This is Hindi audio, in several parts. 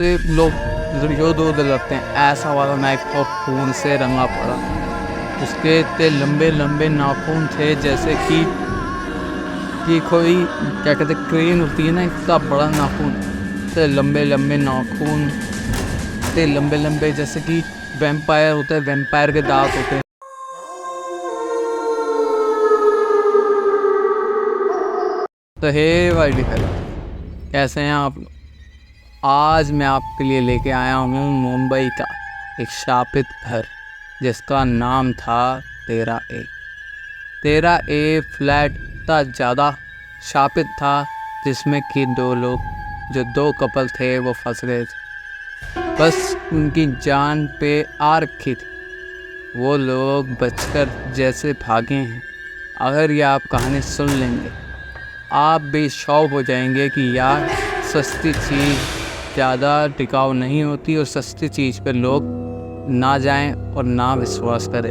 से लोग जो दो लगते हैं, ऐसा वाला नाइफ और खून से रंगा पड़ा। उसके इतने लंबे लंबे नाखून थे जैसे कि कोई क्या कहते क्रेन होती है ना, इतना बड़ा नाखून। इतने लंबे लंबे नाखून, इतने लंबे लंबे जैसे कि वैम्पायर होते हैं, वैम्पायर के दांत होते हैं। तो हे भाई डिफेला, कैसे हैं आप? आज मैं आपके लिए लेके आया हूँ मुंबई का एक शापित घर जिसका नाम था 13A। 13A फ्लैट इतना ज़्यादा शापित था जिसमें कि दो कपल थे वो फंस गए थे। बस उनकी जान पे आ रखी थी। वो लोग बचकर जैसे भागे हैं। अगर ये आप कहानी सुन लेंगे आप भी शौक हो जाएंगे कि यार सस्ती चीज़ ज़्यादा टिकाऊ नहीं होती और सस्ती चीज़ पे लोग ना जाएं और ना विश्वास करें।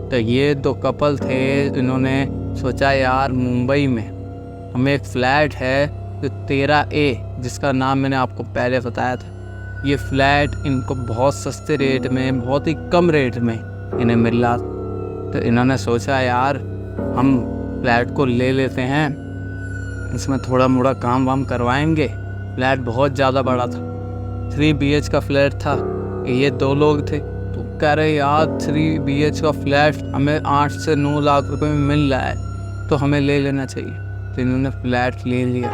तो ये दो कपल थे, इन्होंने सोचा यार मुंबई में हमें एक फ्लैट है जो 13A, जिसका नाम मैंने आपको पहले बताया था। ये फ्लैट इनको बहुत सस्ते रेट में, बहुत ही कम रेट में इन्हें मिल रहा। तो इन्होंने सोचा यार हम फ्लैट को ले लेते हैं, इसमें थोड़ा मोड़ा काम वाम करवाएंगे। फ्लैट बहुत ज़्यादा बड़ा था, 3BH का फ्लैट था। ये दो लोग थे तो कह रहे यार 3BH का फ्लैट हमें 8 से 9 लाख रुपए में मिल रहा है तो हमें ले लेना चाहिए। तो इन्होंने फ्लैट ले लिया।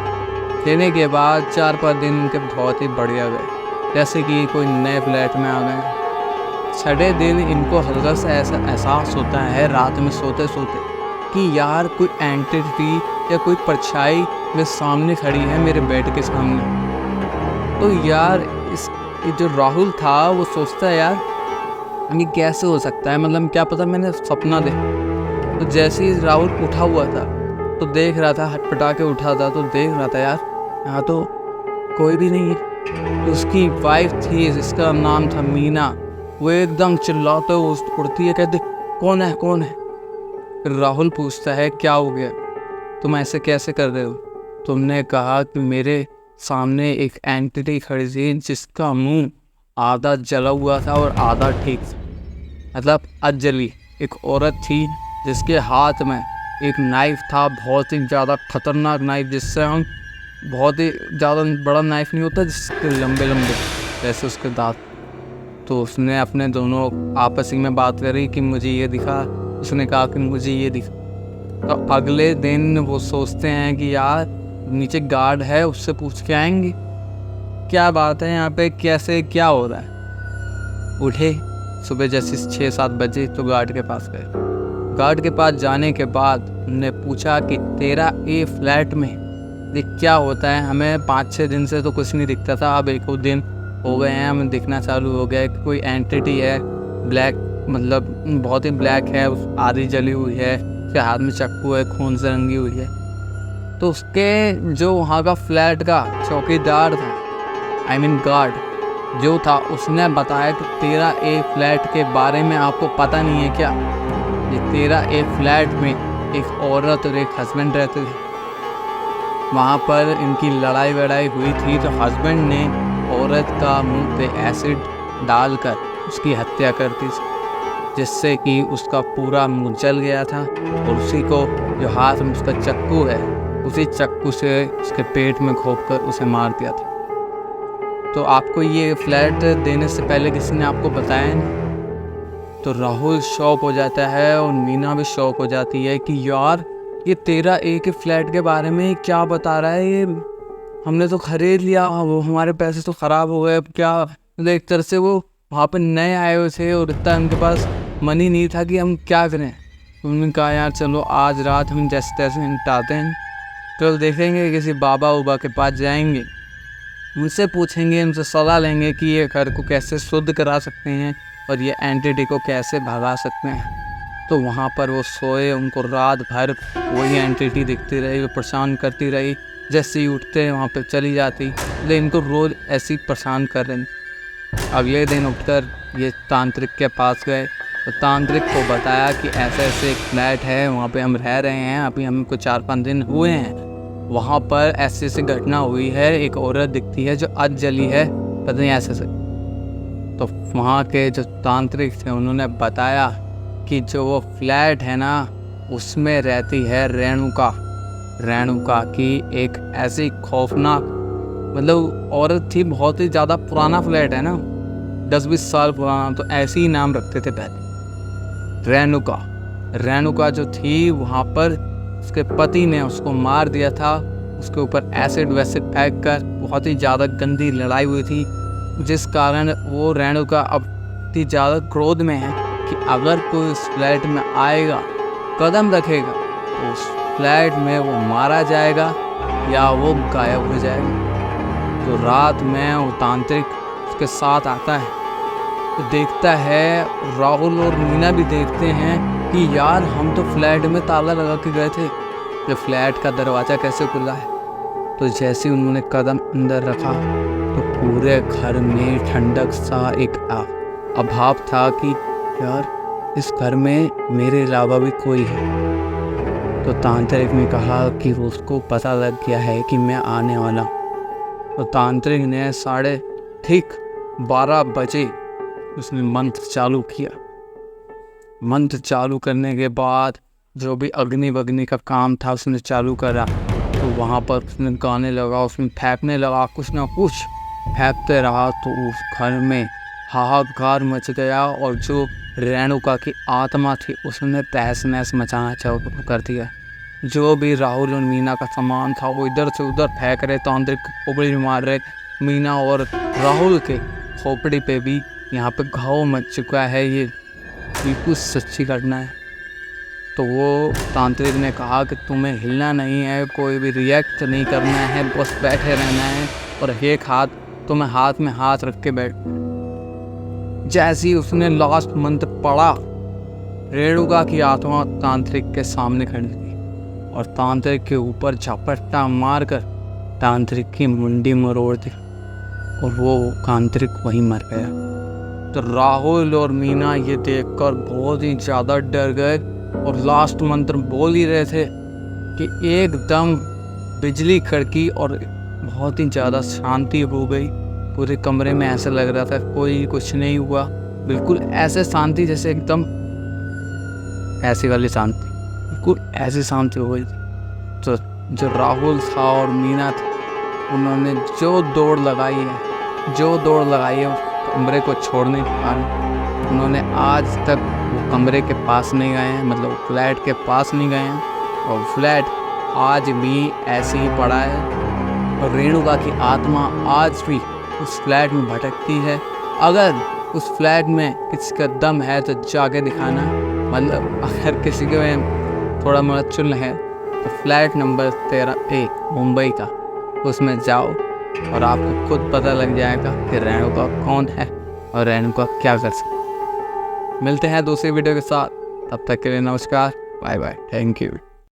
लेने के बाद 4-5 दिन इनके बहुत ही बढ़िया गए, जैसे कि कोई नए फ्लैट में आ गए। 6ठे दिन इनको हल्का सा ऐसा एहसास होता है रात में सोते सोते कि यार कोई एंटिटी या कोई परछाई मेरे सामने खड़ी है, मेरे बेड के सामने। तो यार ये जो राहुल था वो सोचता है यार ये कैसे हो सकता है, मतलब क्या पता मैंने सपना दे। तो जैसे ही राहुल उठा हुआ था तो देख रहा था, हटपटा के उठा था तो देख रहा था यार यहाँ तो कोई भी नहीं है। तो उसकी वाइफ थी जिसका नाम था मीना, वो एकदम चिल्लाते उड़ती है, कहते कौन है कौन है। फिर राहुल पूछता है क्या हो गया, तुम ऐसे कैसे कर रहे हो? तुमने कहा कि मेरे सामने एक एंटिटी खड़ी थी जिसका मुंह आधा जला हुआ था और आधा ठीक था, मतलब अजली। एक औरत थी जिसके हाथ में एक नाइफ था, बहुत ही ज़्यादा खतरनाक नाइफ, जिससे हम बहुत ही ज़्यादा बड़ा नाइफ नहीं होता जिसके लंबे लंबे जैसे उसके दांत। तो उसने अपने दोनों आपस में बात करी कि मुझे ये दिखा, उसने कहा कि मुझे ये दिखा। तो अगले दिन वो सोचते हैं कि यार नीचे गार्ड है, उससे पूछ के आएंगे क्या बात है यहाँ पे, कैसे क्या हो रहा है। उठे सुबह जैसे 6-7 बजे तो गार्ड के पास गए। गार्ड के पास जाने के बाद उन्होंने पूछा कि 13A फ्लैट में ये क्या होता है, हमें 5-6 दिन से तो कुछ नहीं दिखता था, अब 1 दिन हो गए हैं हमें दिखना चालू हो गया है कि कोई एंटिटी है, ब्लैक, मतलब बहुत ही ब्लैक है, आधी जली हुई है, उसके हाथ में चाकू है, खून से रंगी हुई है। तो उसके जो वहाँ का फ्लैट का चौकीदार था, गार्ड जो था, उसने बताया कि 13A फ्लैट के बारे में आपको पता नहीं है क्या? ये 13A फ्लैट में एक औरत और एक हस्बैंड रहते थे। वहाँ पर इनकी लड़ाई वड़ाई हुई थी तो हस्बैंड ने औरत का मुंह पे एसिड डालकर उसकी हत्या कर दी, जिससे कि उसका पूरा मुंह जल गया था। और उसी को जो हाथ में उसका चाकू है, उसी चाकू से उसके पेट में घोंपकर उसे मार दिया था। तो आपको ये फ्लैट देने से पहले किसी ने आपको बताया नहीं? तो राहुल शॉक हो जाता है और मीना भी शॉक हो जाती है कि यार ये 13A के फ्लैट के बारे में क्या बता रहा है, ये हमने तो खरीद लिया, वो हमारे पैसे तो ख़राब हो गए, अब क्या। मतलब एक तरह से वो वहाँ पर नए आए हुए थे और इतना उनके पास मनी नहीं था कि हम क्या करें। तो उन्होंने कहा यार चलो आज रात हम जैसे तैसे निपटाते हैं, कल देखेंगे किसी बाबा उबा के पास जाएंगे, उनसे पूछेंगे, उनसे सलाह लेंगे कि ये घर को कैसे शुद्ध करा सकते हैं और ये एंटिटी को कैसे भगा सकते हैं। तो वहाँ पर वो सोए, उनको रात भर वही एंटिटी दिखती रही, वो परेशान करती रही, जैसे ही उठते वहाँ पर चली जाती, लेकिन इनको रोज़ ऐसी परेशान कर रही। अगले दिन उठकर ये तांत्रिक के पास गए तो तांत्रिक को बताया कि ऐसे ऐसे एक फ्लैट है, वहाँ पे हम रह रहे हैं, अभी हमको 4-5 दिन हुए हैं, वहाँ पर ऐसी ऐसी घटना हुई है, एक औरत दिखती है जो अध जली है, पता नहीं ऐसे से। तो वहाँ के जो तांत्रिक थे उन्होंने बताया कि जो वो फ्लैट है ना उसमें रहती है रेणुका की एक ऐसी खौफनाक मतलब औरत थी। बहुत ही ज़्यादा पुराना फ्लैट है ना, 10-20 साल पुराना, तो ऐसे ही नाम रखते थे पहले। रेणुका जो थी वहाँ पर उसके पति ने उसको मार दिया था, उसके ऊपर एसिड वैसिड फेंक कर। बहुत ही ज़्यादा गंदी लड़ाई हुई थी, जिस कारण वो रेणुका अब इतनी ज़्यादा क्रोध में है कि अगर कोई उस फ्लैट में आएगा, कदम रखेगा, तो उस फ्लैट में वो मारा जाएगा या वो गायब हो जाएगा। तो रात में वो तांत्रिक उसके साथ आता है, तो देखता है, राहुल और मीना भी देखते हैं कि यार हम तो फ्लैट में ताला लगा के गए थे, ये फ्लैट का दरवाज़ा कैसे खुला है। तो जैसे उन्होंने कदम अंदर रखा तो पूरे घर में ठंडक सा एक अभाव था कि यार इस घर में मेरे अलावा भी कोई है। तो तांत्रिक ने कहा कि उसको पता लग गया है कि मैं आने वाला। तो तांत्रिक ने 12:30 बजे उसने मंत्र चालू किया। मंत्र चालू करने के बाद जो भी अग्नि का काम था उसने चालू करा। तो वहाँ पर उसने गाने लगा, उसमें फेंकने लगा, कुछ ना कुछ फेंकते रहा। तो उस घर में हाहाकार मच गया और जो रेणुका की आत्मा थी उसने तहस नहस मचाना चालू कर दिया। जो भी राहुल और मीना का सामान था वो इधर से उधर फेंक रहे, तांत्रिक खोपड़ी मार रहे। मीना और राहुल के खोपड़ी पे भी यहाँ पे घाव मच चुका है, ये बिल्कुल सच्ची घटना है। तो वो तांत्रिक ने कहा कि तुम्हें हिलना नहीं है, कोई भी रिएक्ट नहीं करना है, बस बैठे रहना है और एक हाथ तुम्हें हाथ में हाथ रख के बैठ। जैसे ही उसने लास्ट मंत्र पढ़ा, रेणुका की आत्मा तांत्रिक के सामने खड़ी थी और तांत्रिक के ऊपर झपट्टा मारकर तांत्रिक की मुंडी मरोड़ दी और वो तांत्रिक वहीं मर गया। तो राहुल और मीना ये देखकर बहुत ही ज़्यादा डर गए और लास्ट मंत्र बोल ही रहे थे कि एकदम बिजली कड़की और बहुत ही ज़्यादा शांति हो गई। पूरे कमरे में ऐसा लग रहा था कोई कुछ नहीं हुआ, बिल्कुल ऐसे शांति जैसे एकदम ऐसी वाली शांति, बिल्कुल ऐसी शांति हो गई। तो जो राहुल था और मीना थी उन्होंने जो दौड़ लगाई है कमरे को छोड़ने के कारण, उन्होंने आज तक वो कमरे के पास नहीं गए हैं, मतलब फ्लैट के पास नहीं गए हैं और फ्लैट आज भी ऐसे ही पड़ा है और रेणुका की आत्मा आज भी उस फ्लैट में भटकती है। अगर उस फ्लैट में किसी का दम है तो जाके दिखाना, मतलब अगर किसी के में थोड़ा मोड़ा चुन है तो फ्लैट नंबर 13A मुंबई का, उसमें जाओ और आपको खुद पता लग जाएगा कि रेणुका कौन है और रेणुका क्या कर सकती है। मिलते हैं दूसरी वीडियो के साथ, तब तक के लिए नमस्कार, बाय बाय, थैंक यू।